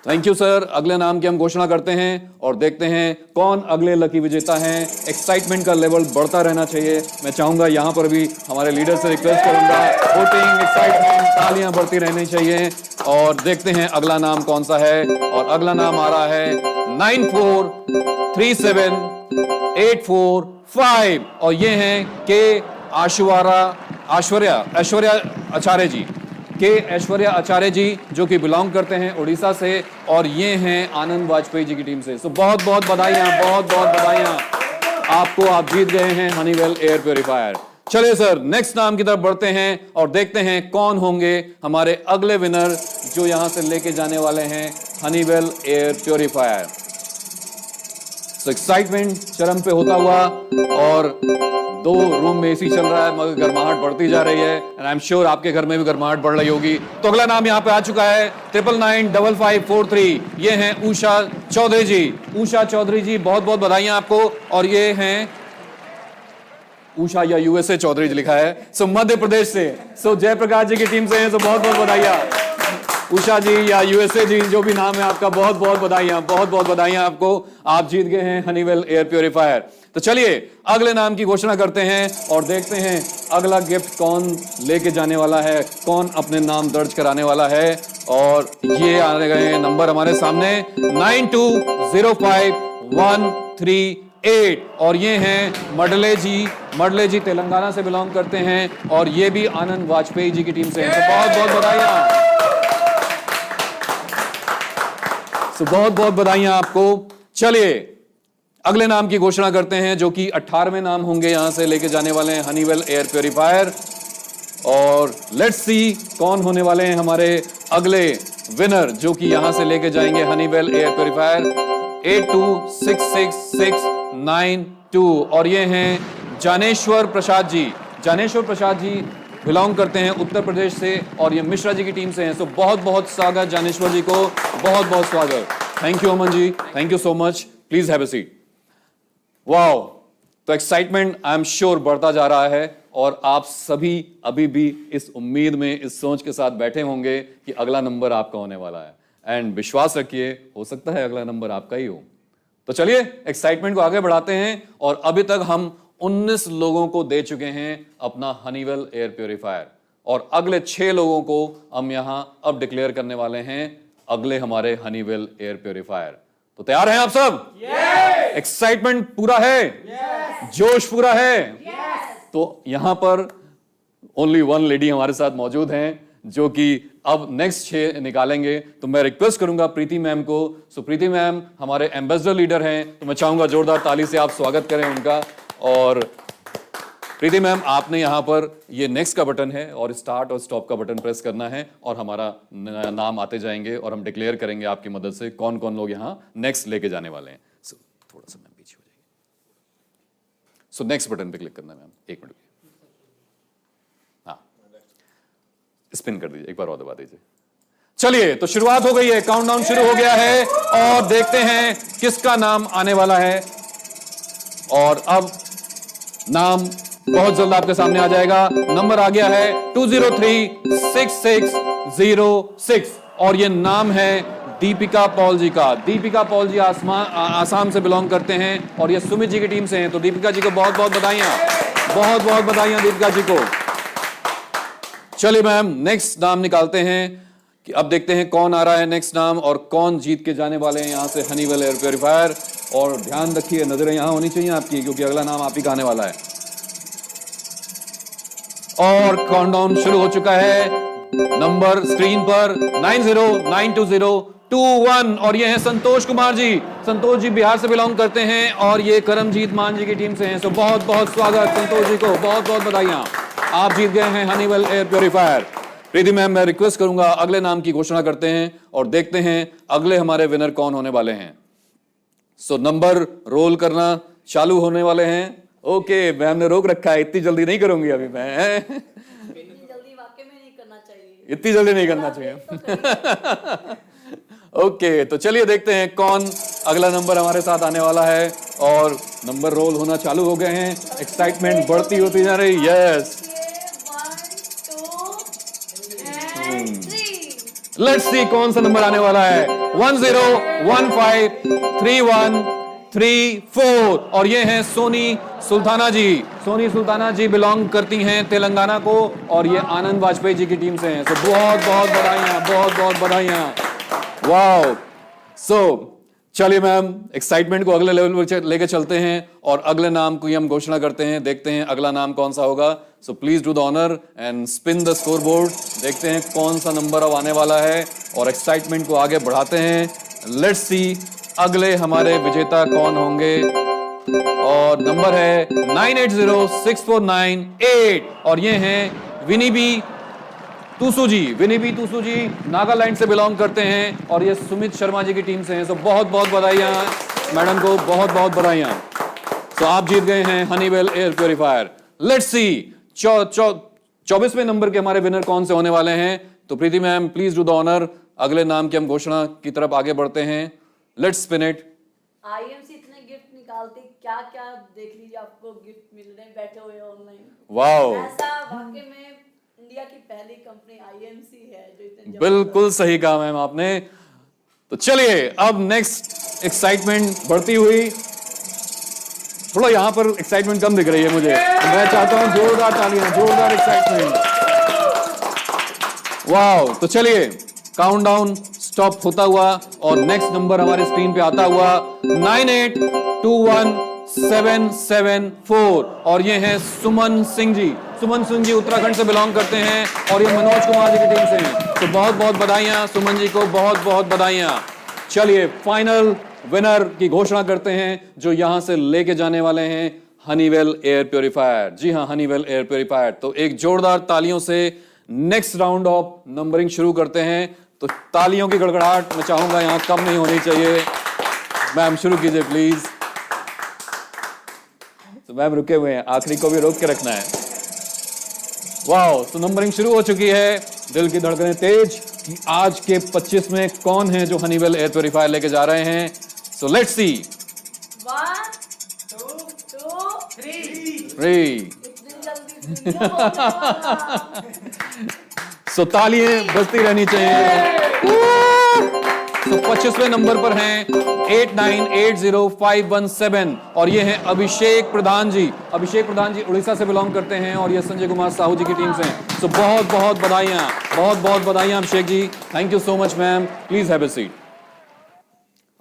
Thank you sir. अगले नाम की हम घोषणा करते हैं और देखते हैं कौन अगले लकी विजेता हैं। एक्साइटमेंट का लेवल बढ़ता रहना चाहिए। मैं चाहूंगा यहां पर भी हमारे लीडर से रिक्वेस्ट करूंगा, वोटिंग एक्साइटमेंट तालियां बढ़ती रहनी चाहिए और देखते हैं अगला नाम कौन सा है और अगला नाम आ रहा है 9437845 और ये हैं के ऐश्वर्या आचार्य जी, के ऐश्वर्या आचार्य जी जो कि बिलोंग करते हैं उड़ीसा से और ये हैं आनंद वाजपेयी जी की टीम से। सो बहुत बहुत बधाइयां, बहुत बहुत बधाइयां आपको, आप जीत गए हैं हनीवेल एयर प्योरीफायर। चलिए सर नेक्स्ट नाम की तरफ बढ़ते हैं और देखते हैं कौन होंगे हमारे अगले विनर जो यहां से लेके जाने वाले हैं हनीवेल एयर प्योरीफायर। सो एक्साइटमेंट चरम पे होता हुआ और 2 रूम में एसी चल रहा है मगर गर्माहट बढ़ती जा रही है एंड आई एम श्योर आपके घर में भी गर्माहट बढ़ रही होगी। तो अगला नाम यहाँ पे आ चुका है 999543। ये हैं उषा चौधरी जी। उषा चौधरी जी बहुत बहुत बधाइयां आपको और ये हैं उषा या यूएसए चौधरी जी लिखा है। सो मध्य प्रदेश से, सो जयप्रकाश जी की टीम से हैं। सो बहुत बहुत बधाइयां उषा जी या यूएसए जी, जो भी नाम है आपका, बहुत बहुत बधाइयां, बहुत बहुत बधाइयां आपको, आप जीत गए हैं हनीवेल एयर प्योरीफायर। तो चलिए अगले नाम की घोषणा करते हैं और देखते हैं अगला गिफ्ट कौन लेके जाने वाला है, कौन अपने नाम दर्ज कराने वाला है और ये आने गए नंबर हमारे सामने 920513 और ये हैं मडले जी तेलंगाना से बिलोंग करते हैं और ये भी आनंद वाजपेयी जी की टीम से हैं। तो बहुत बहुत बधाइयां, बहुत बहुत बधाइयां आपको। चलिए अगले नाम की घोषणा करते हैं जो कि 18वें नाम होंगे यहां से लेके जाने वाले हैं हनीवेल एयर प्योरीफायर और लेट्स सी कौन होने वाले हैं हमारे अगले विनर जो कि यहां से लेके जाएंगे हनीवेल एयर प्योरीफायर। 826692 और ये हैं जानेश्वर प्रसाद जी। जानेश्वर प्रसाद जी बिलोंग करते हैं उत्तर प्रदेश से और ये मिश्रा जी की टीम से हैं। सो बहुत बहुत स्वागत जानेश्वर जी को, बहुत बहुत स्वागत। Thank you Aman ji, thank you so much. Please have a seat. Wow, तो एक्साइटमेंट आई एम श्योर बढ़ता जा रहा है और आप सभी अभी भी इस उम्मीद में, इस सोच के साथ बैठे होंगे कि अगला नंबर आपका होने वाला है। एंड विश्वास रखिए, हो सकता है अगला नंबर आपका ही हो। तो चलिए एक्साइटमेंट को आगे बढ़ाते हैं और अभी तक हम 19 लोगों को दे चुके हैं अपना हनीवेल एयर प्योरीफायर और अगले 6 लोगों को हम यहां अब डिक्लेयर करने वाले हैं अगले हमारे हनीवेल एयर प्योरीफायर। तो तैयार हैं आप सब? एक्साइटमेंट पूरा है? जोश पूरा है? तो यहां पर ओनली वन लेडी हमारे साथ मौजूद हैं जो कि अब नेक्स्ट 6 निकालेंगे। तो मैं रिक्वेस्ट करूंगा प्रीति मैम को। सो प्रीति मैम हमारे एम्बेसडर लीडर हैं, तो मैं चाहूंगा जोरदार ताली से आप स्वागत करें उनका। और प्रीति मैम, आपने यहां पर ये नेक्स्ट का बटन है और स्टार्ट और स्टॉप का बटन प्रेस करना है और हमारा नाम आते जाएंगे और हम डिक्लेयर करेंगे आपकी मदद से कौन कौन लोग यहां नेक्स्ट लेके जाने वाले हैं। सो थोड़ा सा मैम पीछे हो जाइए। सो नेक्स्ट बटन पे क्लिक करना है मैम, 1 मिनट। हाँ, स्पिन कर दीजिए, एक बार और दबा दीजिए। चलिए, तो शुरुआत हो गई है, काउंटडाउन शुरू हो गया है और देखते हैं किसका नाम आने वाला है। और अब नाम बहुत जल्द आपके सामने आ जाएगा। नंबर आ गया है 2036606 और ये नाम है दीपिका पॉल जी का। दीपिका पॉल जी आसाम से बिलोंग करते हैं और ये सुमित जी की टीम से हैं। तो दीपिका जी को बहुत बहुत बधाइयां, बहुत बहुत बधाइयां दीपिका जी को। चलिए मैम, नेक्स्ट नाम निकालते हैं कि अब देखते हैं कौन आ रहा है नेक्स्ट नाम और कौन जीत के जाने वाले हैं यहां से हनीवेल एयर प्योरीफायर। और ध्यान रखिए, नजरें यहां होनी चाहिए आपकी, क्योंकि अगला नाम आप ही का आने वाला है। और काउंटडाउन शुरू हो चुका है। नंबर स्क्रीन पर 90920221 और ये है संतोष कुमार जी। संतोष जी बिहार से बिलोंग करते हैं और ये करमजीत मान जी की टीम से हैं। सो बहुत बहुत स्वागत संतोष जी को, बहुत बहुत बधाइयां, आप जीत गए हैं हनीवेल एयर प्योरीफायर। प्रीति मैम, मैं रिक्वेस्ट करूंगा अगले नाम की घोषणा करते हैं और देखते हैं अगले हमारे विनर कौन होने वाले हैं। सो नंबर रोल करना चालू होने वाले हैं। ओके, मैम ने रोक रखा है, इतनी जल्दी नहीं करूंगी अभी मैं। इतनी जल्दी वाकई में नहीं करना चाहिए, इतनी जल्दी नहीं करना चाहिए। ओके, तो चलिए देखते हैं कौन अगला नंबर हमारे साथ आने वाला है और नंबर रोल होना चालू हो गए हैं। एक्साइटमेंट बढ़ती होती जा रही। यस, 1 2 3। लेट्स सी कौन सा नंबर आने वाला है। 10153134 और ये हैं सोनी सुल्ताना जी। सोनी सुल्ताना जी बिलोंग करती हैं तेलंगाना को और ये आनंद वाजपेयी जी की टीम से हैं। तो बहुत बहुत बधाइयां, बहुत बहुत बधाइयां। वाओ, सो चलिए मैम, एक्साइटमेंट को अगले लेवल पर लेके चलते हैं और अगले नाम को हम घोषणा करते हैं। देखते हैं अगला नाम कौन सा होगा। So please do the honour and spin the scoreboard. देखते हैं कौन सा नंबर अब आने वाला है और एक्साइटमेंट को आगे बढ़ाते हैं। लेट्स सी अगले हमारे विजेता कौन होंगे और नंबर है 980649 और ये हैं विनीबी टूसू जी। विनीबी टूसू जी नागालैंड से बिलोंग करते हैं और ये सुमित शर्मा जी की टीम से हैं। सो बहुत बहुत बधाइयां मैडम को, बहुत बहुत बधाइयां। सो आप जीत गए हैं Honeywell air purifier. Let's see 24वें नंबर के हमारे विनर कौन से होने वाले हैं। तो Preeti ma'am, please do the honour. अगले नाम की हम घोषणा की तरफ आगे बढ़ते हैं। Let's spin it. आईएमसी इतने गिफ्ट निकालते, क्या क्या देख लीजिए, आपको गिफ्ट मिल रहे हैं बैठे हुए ऑनलाइन। वाओ, ऐसा वाकई में इंडिया की पहली कंपनी आईएमसी है जो इतने बिल्कुल सही कहा मैम आपने। तो चलिए अब नेक्स्ट एक्साइटमेंट बढ़ती हुई, थोड़ा यहां पर एक्साइटमेंट कम दिख रही है मुझे, तो मैं चाहता हूं जोरदार तालियां, जोरदार एक्साइटमेंट। वाओ, तो चलिए काउंटडाउन स्टॉप होता हुआ और नेक्स्ट नंबर हमारे स्क्रीन पे आता हुआ 98217774 और ये हैं सुमन सिंह जी। सुमन सिंह जी उत्तराखंड से बिलोंग करते हैं और ये मनोज कुमार जी की टीम से हैं। तो बहुत बहुत बधाइयां सुमन जी को, बहुत बहुत बधाइयां। चलिए फाइनल विनर की घोषणा करते हैं जो यहां से लेके जाने वाले हैं हनीवेल एयर प्योरीफायर। जी हां, हनीवेल एयर प्योरीफायर। तो एक जोरदार तालियों से नेक्स्ट राउंड ऑफ नंबरिंग शुरू करते हैं। तो तालियों की गड़गड़ाहट मैं चाहूंगा यहां कम नहीं होनी चाहिए। मैम शुरू कीजिए प्लीज। तो मैम रुके हुए हैं, आखिरी को भी रोक के रखना है। वाओ, तो नंबरिंग शुरू हो चुकी है। दिल की धड़कनें तेज कि आज के 25 में कौन है जो हनीवेल एयर प्योरीफायर लेके जा रहे हैं। So let's see. 1 2 3। इतनी जल्दी नहीं बोलने वाला। सो तालियां बजती रहनी चाहिए। तो 25वें नंबर पर हैं 8980,517 और ये हैं अभिषेक प्रधान जी। अभिषेक प्रधान जी उड़ीसा से बिलोंग करते हैं और ये संजय कुमार साहू जी की टीम से हैं। सो बहुत बहुत बधाइयां, बहुत बहुत बधाइयां Abhishek ji. Thank you so much ma'am, please have a seat.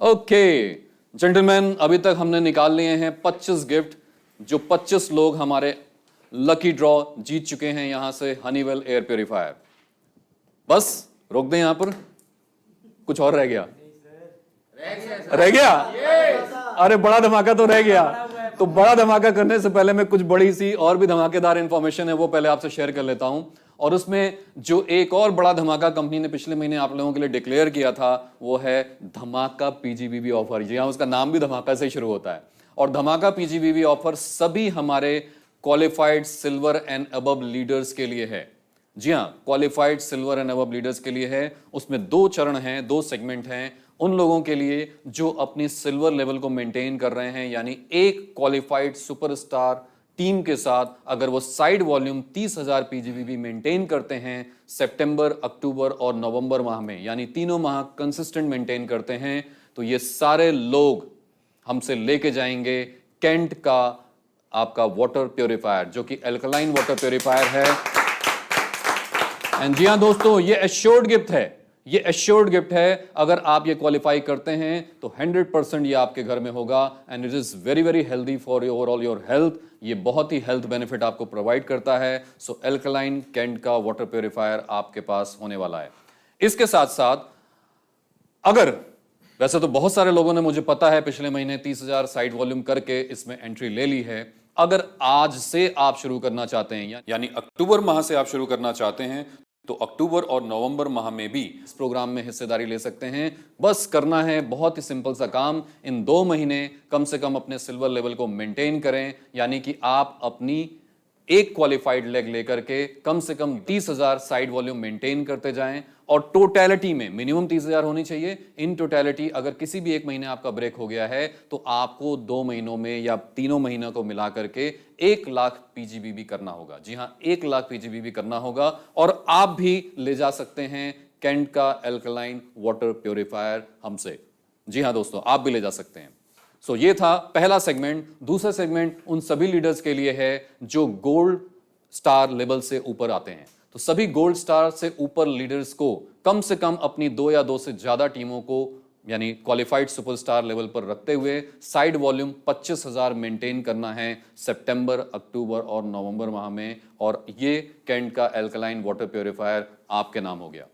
Okay gentleman, अभी तक हमने निकाल लिए हैं 25 गिफ्ट, जो 25 लोग हमारे लकी ड्रॉ जीत चुके हैं यहां से हनीवेल एयर प्योरीफायर। बस रोक दें, यहां पर कुछ और रह गया? रह गया? अरे बड़ा धमाका तो रह गया। तो बड़ा धमाका करने से पहले मैं कुछ बड़ी सी और भी धमाकेदार इंफॉर्मेशन है वो पहले आपसे शेयर कर लेता हूं। और उसमें जो एक और बड़ा धमाका कंपनी ने पिछले महीने आप लोगों के लिए डिक्लेयर किया था वो है धमाका पीजीबीबी ऑफर। जी हाँ, उसका नाम भी धमाका से ही शुरू होता है। और धमाका पीजीबीबी ऑफर सभी हमारे qualified silver and above leaders के लिए है। जी हाँ, qualified silver and above leaders के लिए है। उसमें 2 चरण हैं, 2 सेगमेंट हैं। उन लोगों के लिए जो अपनी सिल्वर लेवल को मेंटेन कर रहे हैं, यानी एक क्वालिफाइड सुपरस्टार टीम के साथ अगर वो साइड वॉल्यूम 30,000 पीजीबीबी मेंटेन करते हैं सितंबर, अक्टूबर और नवंबर माह में, यानी तीनों माह कंसिस्टेंट मेंटेन करते हैं, तो ये सारे लोग हमसे लेके जाएंगे केंट का आपका वाटर प्योरीफायर, जो कि एल्कलाइन वाटर प्योरीफायर है। एंड जी हाँ दोस्तों, ये एश्योर्ड गिफ्ट है। ये एश्योर्ड गिफ्ट है। अगर आप ये क्वालिफाई करते हैं तो 100% ये आपके घर में होगा and it is very very healthy for overall your health. ये बहुत ही हेल्थ बेनिफिट आपको प्रोवाइड करता है। सो एल्कलाइन केंट का वाटर प्योरीफायर आपके पास होने वाला है। इसके साथ साथ अगर, वैसे तो बहुत सारे लोगों ने, मुझे पता है, पिछले महीने 30,000 साइड वॉल्यूम करके इसमें एंट्री ले ली है। अगर आज से आप शुरू करना चाहते हैं, यानी अक्टूबर माह से आप शुरू करना चाहते हैं, तो अक्टूबर और नवंबर माह में भी इस प्रोग्राम में हिस्सेदारी ले सकते हैं। बस करना है बहुत ही सिंपल सा काम, इन 2 महीने कम से कम अपने सिल्वर लेवल को मेंटेन करें, यानी कि आप अपनी एक क्वालिफाइड लेग लेकर के कम से कम 30,000 साइड वॉल्यूम मेंटेन करते जाएं और टोटलिटी में मिनिमम 30,000 होनी चाहिए। इन टोटलिटी अगर किसी भी एक महीने आपका ब्रेक हो गया है तो आपको 2 महीनों में या तीनों महीनों को मिला करके 1 लाख पीजीबीबी करना होगा। जी हां, 1 लाख पीजीबीबी करना होगा। और आप भी ले जा सकते हैं केंट का एल्कलाइन वाटर प्योरीफायर हमसे। जी हां दोस्तों, आप भी ले जा सकते हैं। सो ये था पहला सेगमेंट। दूसरा सेगमेंट उन सभी लीडर्स के लिए है जो गोल्ड स्टार लेवल से ऊपर आते हैं। तो सभी गोल्ड स्टार से ऊपर लीडर्स को कम से कम अपनी 2 या 2 से ज्यादा टीमों को, यानी क्वालिफाइड सुपरस्टार लेवल पर रखते हुए साइड वॉल्यूम 25,000 मेंटेन करना है सितंबर, अक्टूबर और नवंबर माह में। और ये केंट का एल्कलाइन वाटर प्योरीफायर आपके नाम हो गया।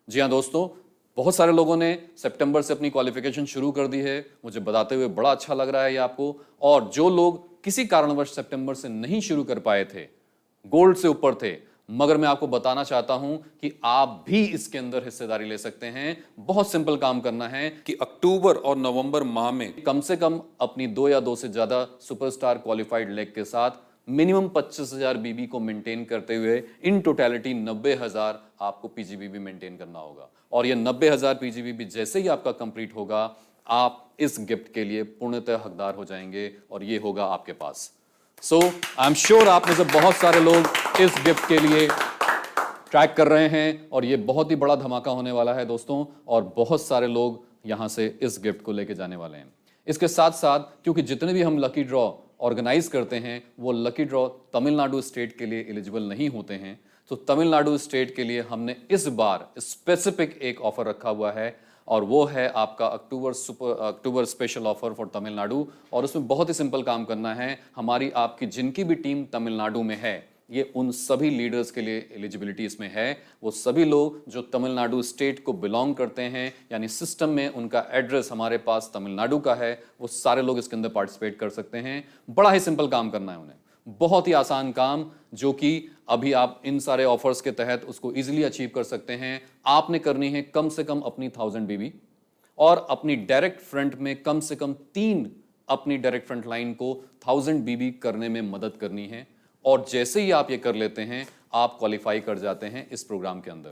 जी हां दोस्तों, बहुत सारे लोगों ने सितंबर से अपनी क्वालिफिकेशन शुरू कर दी है। मुझे बताते हुए बड़ा अच्छा लग रहा है ये आपको। और जो लोग किसी कारणवश सितंबर से नहीं शुरू कर पाए थे, गोल्ड से ऊपर थे, मगर मैं आपको बताना चाहता हूं कि आप भी इसके अंदर हिस्सेदारी ले सकते हैं। बहुत सिंपल काम करना है कि अक्टूबर और नवंबर माह में कम से कम अपनी 2 या 2 से ज्यादा सुपरस्टार क्वालिफाइड लेग के साथ मिनिमम 25,000 बीबी को मेंटेन करते हुए इन टोटलिटी 90,000 आपको पीजीबीबी मेंटेन करना होगा। और ये 90,000 पीजीबीबी जैसे ही आपका कंप्लीट होगा, आप इस गिफ्ट के लिए पूर्णतः हकदार हो जाएंगे और ये होगा आपके पास। सो आई एम श्योर आप में से बहुत सारे लोग इस गिफ्ट के लिए ट्रैक कर रहे हैं और ये बहुत ही बड़ा धमाका होने वाला है दोस्तों। और बहुत सारे लोग यहां से इस गिफ्ट को लेके जाने वाले हैं। इसके साथ साथ क्योंकि जितने भी हम लकी ड्रॉ ऑर्गेनाइज करते हैं वो लकी ड्रॉ तमिलनाडु स्टेट के लिए एलिजिबल नहीं होते हैं, तो तमिलनाडु स्टेट के लिए हमने इस बार स्पेसिफिक एक ऑफर रखा हुआ है और वो है आपका अक्टूबर स्पेशल ऑफर फॉर तमिलनाडु। और उसमें बहुत ही सिंपल काम करना है। हमारी आपकी जिनकी भी टीम तमिलनाडु में है, ये उन सभी लीडर्स के लिए एलिजिबिलिटी इसमें है। वो सभी लोग जो तमिलनाडु स्टेट को बिलोंग करते हैं, यानी सिस्टम में उनका एड्रेस हमारे पास तमिलनाडु का है, वो सारे लोग इसके अंदर पार्टिसिपेट कर सकते हैं। बड़ा ही सिंपल काम करना है उन्हें, बहुत ही आसान काम, जो कि अभी आप इन सारे ऑफर्स के तहत उसको इजीली अचीव कर सकते हैं। आपने करनी है कम से कम अपनी 1000 बीबी और अपनी डायरेक्ट फ्रंट में कम से कम 3 अपनी डायरेक्ट फ्रंट लाइन को 1000 बीबी करने में मदद करनी है। और जैसे ही आप ये कर लेते हैं आप क्वालिफाई कर जाते हैं इस प्रोग्राम के अंदर।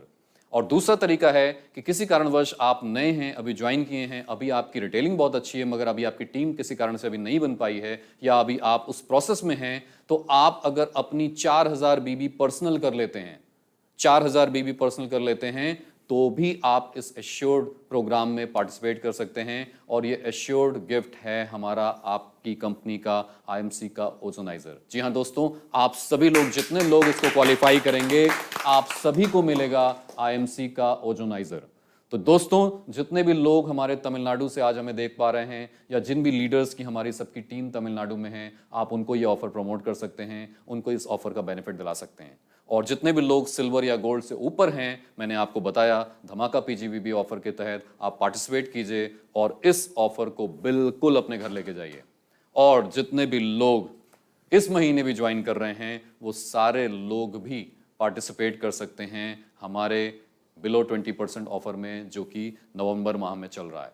और दूसरा तरीका है कि किसी कारणवश आप नए हैं, अभी ज्वाइन किए हैं, अभी आपकी रिटेलिंग बहुत अच्छी है मगर अभी आपकी टीम किसी कारण से अभी नहीं बन पाई है या अभी आप उस प्रोसेस में हैं, तो आप अगर अपनी 4000 बीबी पर्सनल कर लेते हैं, 4000 बीबी पर्सनल कर लेते हैं, तो भी आप इस एश्योर्ड प्रोग्राम में पार्टिसिपेट कर सकते हैं। और ये एश्योर्ड गिफ्ट है हमारा आपकी कंपनी का आईएमसी का ओजोनाइजर। जी हां दोस्तों, आप सभी लोग, जितने लोग इसको क्वालिफाई करेंगे, आप सभी को मिलेगा आईएमसी का ओजोनाइजर। तो दोस्तों, जितने भी लोग हमारे तमिलनाडु से आज हमें देख पा रहे हैं या जिन भी लीडर्स की हमारी सबकी टीम तमिलनाडु में है, आप उनको ये ऑफर प्रमोट कर सकते हैं, उनको इस ऑफर का बेनिफिट दिला सकते हैं। और जितने भी लोग सिल्वर या गोल्ड से ऊपर हैं, मैंने आपको बताया धमाका पीजीबीबी ऑफर के तहत आप पार्टिसिपेट कीजिए और इस ऑफर को बिल्कुल अपने घर लेके जाइए। और जितने भी लोग इस महीने भी ज्वाइन कर रहे हैं, वो सारे लोग भी पार्टिसिपेट कर सकते हैं हमारे बिलो 20% ऑफर में, जो कि नवंबर माह में चल रहा है।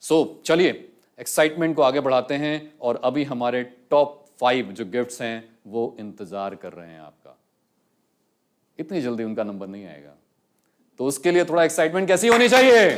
सो चलिए एक्साइटमेंट को आगे बढ़ाते हैं और अभी हमारे टॉप 5 जो गिफ्ट्स हैं वो इंतजार कर रहे हैं आपका। इतनी जल्दी उनका नंबर नहीं आएगा, तो उसके लिए थोड़ा एक्साइटमेंट कैसी होनी चाहिए?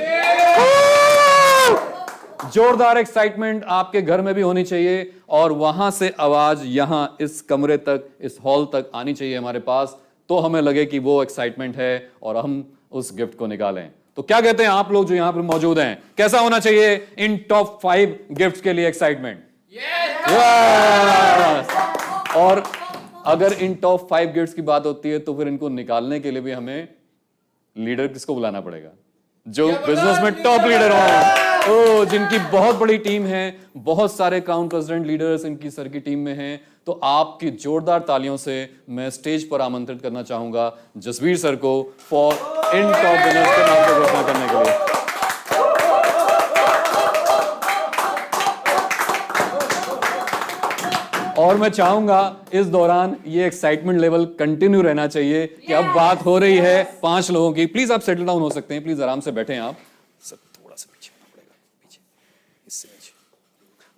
जोरदार एक्साइटमेंट आपके घर में भी होनी चाहिए और वहां से आवाज यहां इस कमरे तक, इस हॉल तक आनी चाहिए हमारे पास, तो हमें लगे कि वो एक्साइटमेंट है और हम उस गिफ्ट को निकालें। तो क्या कहते हैं आप लोग जो यहां पर मौजूद हैं, कैसा होना चाहिए इन टॉप 5 गिफ्ट्स के लिए एक्साइटमेंट? और अगर इन टॉप 5 गिफ्ट्स की बात होती है तो फिर इनको निकालने के लिए भी हमें लीडर किसको बुलाना पड़ेगा? जो बिजनेस में टॉप लीडर हो, जिनकी बहुत बड़ी टीम है, बहुत सारे काउंट प्रेसिडेंट लीडर्स इनकी सर की टीम में हैं। तो आपकी जोरदार तालियों से मैं स्टेज पर आमंत्रित करना चाहूंगा जसवीर सर को फॉर इन टॉप विनर्स के नाम को घोषणा करने के लिए। और मैं चाहूंगा इस दौरान ये एक्साइटमेंट लेवल कंटिन्यू रहना चाहिए कि अब बात हो रही है 5 लोगों की। प्लीज आप सेटल डाउन हो सकते हैं, प्लीज आराम से बैठें आप। सब थोड़ा सा पीछे होना पड़ेगा, पीछे, इससे पीछे।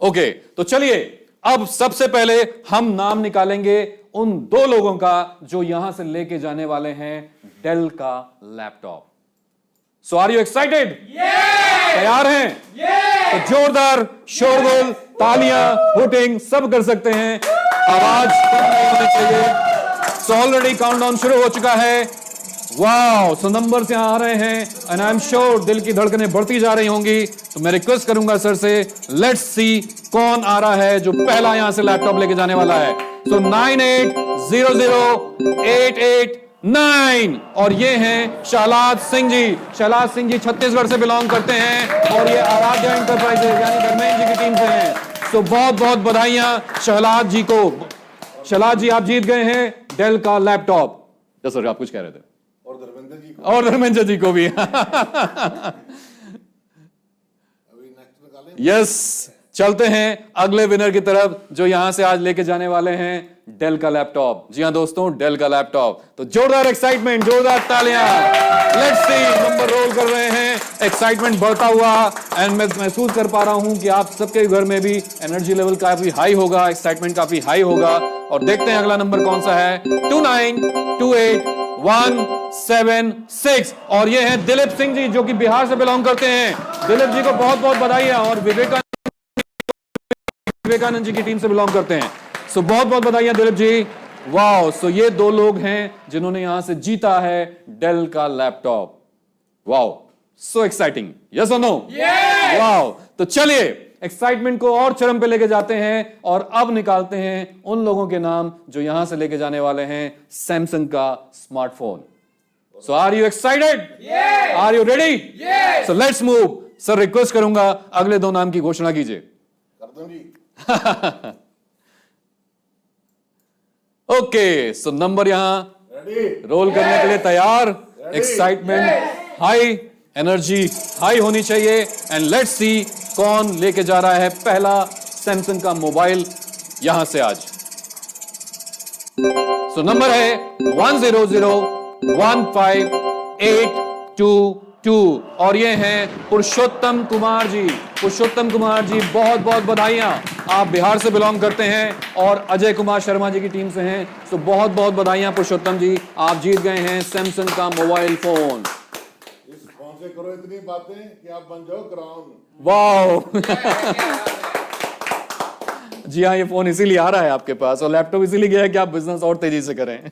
ओके, तो चलिए अब सबसे पहले हम नाम निकालेंगे उन 2 लोगों का जो यहां से लेके जाने वाले हैं डेल का laptop. So are you excited? तैयार हैं? तो जोरदार शोरगुल, तालियां, हुटिंग सब कर सकते हैं, आवाज कम नहीं होनी चाहिए। सो ऑलरेडी काउंटडाउन शुरू हो चुका है। वाओ, सो नंबर्स यहां आ रहे हैं एंड आई एम श्योर दिल की धड़कनें बढ़ती जा रही होंगी। तो मैं रिक्वेस्ट करूंगा सर से, लेट्स सी कौन आ रहा है जो पहला यहां से लैपटॉप लेके जाने वाला है। सो 98008889 और ये हैं शहलाद सिंह जी। शहलाद सिंह जी छत्तीसगढ़ से बिलोंग करते हैं और ये आराध्या एंटरप्राइजेज यानी धर्मेंद्र जी की टीम से हैं। तो बहुत बहुत बधाइयां शहलाद जी को। शहलाद जी, आप जीत गए हैं डेल का लैपटॉप। सर आप कुछ कह रहे थे? और धर्मेंद्र जी को, और धर्मेंद्र जी को भी। अभी नेक्स्ट निकालें। यस, चलते हैं अगले विनर की तरफ जो यहां से आज लेके जाने वाले हैं डेल का लैपटॉप। जी हां दोस्तों, डेल का लैपटॉप। तो जोरदार एक्साइटमेंट, जोरदार तालियां। लेट्स सी, नंबर रोल कर रहे हैं, एक्साइटमेंट बढ़ता हुआ एंड मैं महसूस कर पा रहा हूं कि आप सबके घर में भी एनर्जी लेवल काफी हाई होगा, एक्साइटमेंट काफी हाई होगा। और देखते हैं अगला नंबर कौन सा है। 2928176 और ये है दिलीप सिंह जी जो कि बिहार से बिलोंग करते हैं। दिलीप जी को बहुत बहुत बधाइयां और विवेकानंद जी की टीम से बिलोंग करते हैं। सो बहुत बहुत बधाइयां दिलीप जी। वाओ, सो ये 2 लोग हैं जिन्होंने यहां से जीता है डेल का laptop. Wow, so exciting, yes और नो? वाओ, तो चलिए एक्साइटमेंट को और चरम पे लेके जाते हैं और अब निकालते हैं उन लोगों के नाम जो यहां से लेके जाने वाले हैं सैमसंग का smartphone. So are you excited? Are you ready? So let's move. Sir request करूंगा अगले 2 नाम की घोषणा कीजिए। कर दूं जी। ओके, सो नंबर यहां रेडी? रोल करने के लिए तैयार। एक्साइटमेंट हाई, एनर्जी हाई होनी चाहिए एंड लेट्स सी कौन लेके जा रहा है पहला सैमसंग का मोबाइल यहां से आज। सो नंबर है 1001582 2 और ये हैं पुरुषोत्तम कुमार जी। पुरुषोत्तम कुमार जी, बहुत बहुत बधाइयां। आप बिहार से बिलोंग करते हैं और अजय कुमार शर्मा जी की टीम से हैं, तो बहुत बहुत बधाइयां पुरुषोत्तम जी, आप जीत गए हैं सैमसंग का मोबाइल फोन। इस फोन से करो इतनी बातें कि आप बन जाओ क्राउन। वाह जी हाँ, ये फोन इसीलिए आ रहा है आपके पास और लैपटॉप इसीलिए गया है कि आप बिजनेस और तेजी से करें।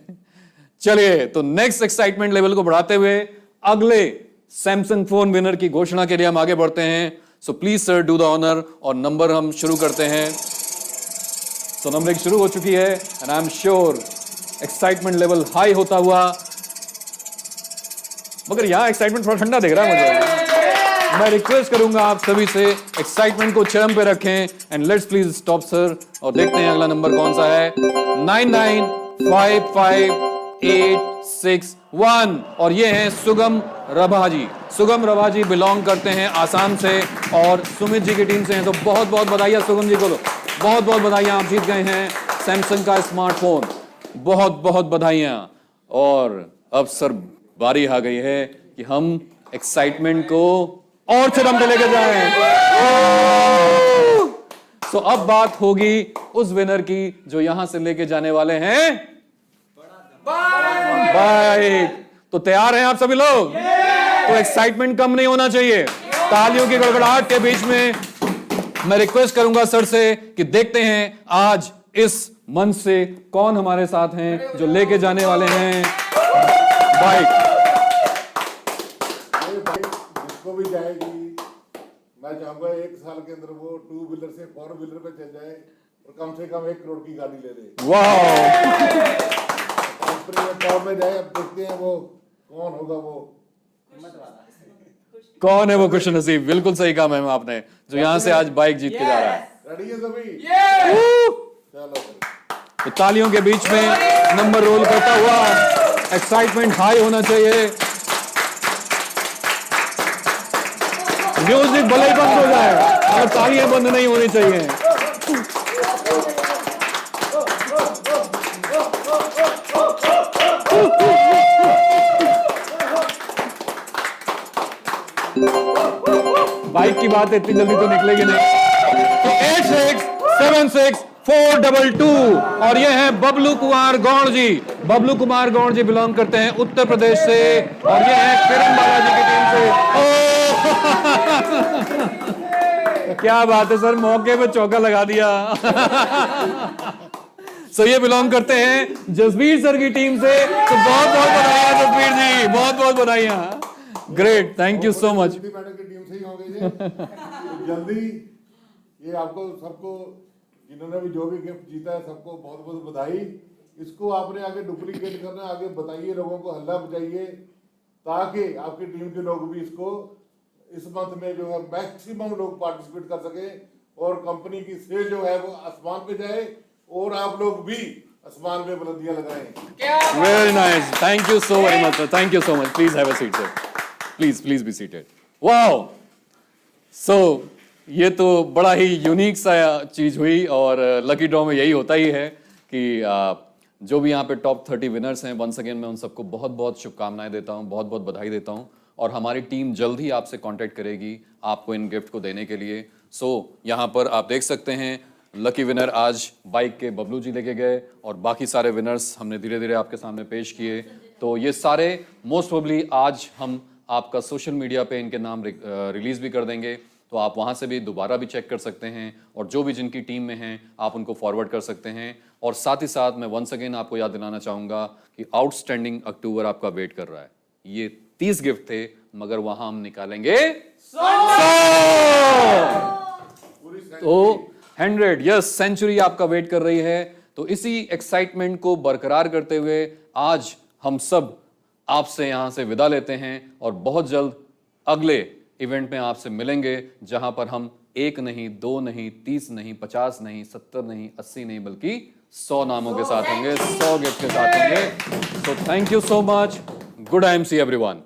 चलिए, तो नेक्स्ट एक्साइटमेंट लेवल को बढ़ाते हुए अगले सैमसंग फोन विनर की घोषणा के लिए हम आगे बढ़ते हैं। So please sir do the honour और नंबर हम शुरू करते हैं। सो नंबरिंग शुरू हो चुकी है and I am sure excitement level high होता हुआ, मगर यहां एक्साइटमेंट थोड़ा ठंडा दिख रहा है मुझे। मैं रिक्वेस्ट करूंगा आप सभी से एक्साइटमेंट को चरम पे रखें and let's please stop sir और देखते हैं अगला नंबर कौन सा है। 9955861 और ये हैं सुगम रभा जी। सुगम रभा जी बिलोंग करते हैं आसाम से और सुमित जी की टीम से हैं, तो बहुत बहुत बधाइयां सुगम जी को, बहुत बहुत बधाइयां, आप जीत गए हैं सैमसंग का स्मार्टफोन। बहुत बहुत बधाइयां। और अब सर बारी आ गई है कि हम एक्साइटमेंट को और चरम पे लेके जाएं। सो अब बात होगी उस विनर की जो यहां से लेके जाने वाले हैं बाइक। तो तैयार हैं आप सभी लोग? तो एक्साइटमेंट कम नहीं होना चाहिए। तालियों की गड़गड़ाहट के बीच में मैं रिक्वेस्ट करूंगा सर से कि देखते हैं आज इस मंच से कौन हमारे साथ हैं जो लेके जाने वाले हैं बाइक। जिसको भी जाएगी, मैं चाहूंगा 1 साल के अंदर वो 2 व्हीलर से 4 व्हीलर पे चल जाए और कम से कम 1 करोड़ की गाड़ी ले ले। वाह, कंपनी में टॉप में जाए। अब देखते हैं वो कौन होगा, वो कौन है वो खुश नसीब। बिल्कुल सही कहा मैम आपने, जो यहां से आज बाइक जीत के जा रहा है। रेडी है सभी? चलो तो तालियों के बीच में नंबर रोल करता हुआ एक्साइटमेंट हाई होना चाहिए। म्यूजिक भले ही बंद हो जाए और तालियां बंद नहीं होनी चाहिए। बाइक की बात इतनी जल्दी तो निकलेगी नहीं। 867642 और ये है बबलू कुमार गौड़ जी। बबलू कुमार गौड़ जी बिलोंग करते हैं उत्तर प्रदेश से और ये है किरण बालाजी की टीम से। क्या बात है सर, मौके पे चौका लगा दिया। सो ये बिलोंग करते हैं जसबीर सर की टीम से, तो बहुत बहुत बधाइयां जसबीर जी, बहुत बहुत बधाइयां। Great, thank you so much. Madam की टीम से ही होंगे ये। तो जल्दी ये आपको सबको जिन्होंने भी जो भी गिफ्ट जीता है सबको बहुत बहुत बधाई। इसको आपने आगे डुप्लीकेट करना, आगे बताइए, लोगों को हल्ला बजाइए ताकि आपकी टीम के लोग भी इसको इस मंथ में जो है मैक्सिमम लोग पार्टिसिपेट कर सके और कंपनी की सेल जो है वो आसमान पे जाए और आप लोग भी आसमान पे बुलंदियां लगाएं। Very nice, thank you so very much sir, thank you so much. Please have a seat sir, please be seated. Wow, so ये तो बड़ा ही यूनिक सा चीज हुई और लकी ड्रॉ में यही होता ही है कि जो भी यहाँ पे टॉप 30 विनर्स हैं, वंस अगेन मैं उन सबको बहुत बहुत शुभकामनाएं देता हूँ, बहुत बहुत बधाई देता हूँ और हमारी टीम जल्द ही आपसे कांटेक्ट करेगी आपको इन गिफ्ट को देने के लिए। सो यहाँ पर आप देख सकते हैं लकी विनर आज बाइक के बबलू जी लेके गए और बाकी सारे विनर्स हमने धीरे धीरे आपके सामने पेश किए। तो ये सारे मोस्ट प्रोबेबली आज हम आपका सोशल मीडिया पे इनके नाम रिलीज भी कर देंगे, तो आप वहाँ से भी दोबारा भी चेक कर सकते हैं और जो भी जिनकी टीम में हैं आप उनको फॉरवर्ड कर सकते हैं। और साथ ही साथ मैं वंस अगेन आपको याद दिलाना चाहूँगा कि आउटस्टैंडिंग अक्टूबर आपका वेट कर रहा है। ये 30 गिफ्ट थे मगर वहाँ हम निकालेंगे 100। तो 100, यस, सेंचुरी आपका वेट कर रही है। तो इसी एक्साइटमेंट को बरकरार करते हुए आज हम सब आपसे यहाँ से विदा लेते हैं और बहुत जल्द अगले इवेंट में आपसे मिलेंगे जहां पर हम 1 नहीं, 2 नहीं, 30 नहीं, 50 नहीं, 70 नहीं, 80 नहीं बल्कि 100 नामों के साथ होंगे, 100 गिफ्ट के साथ होंगे। सो thank you so much, good IMC everyone.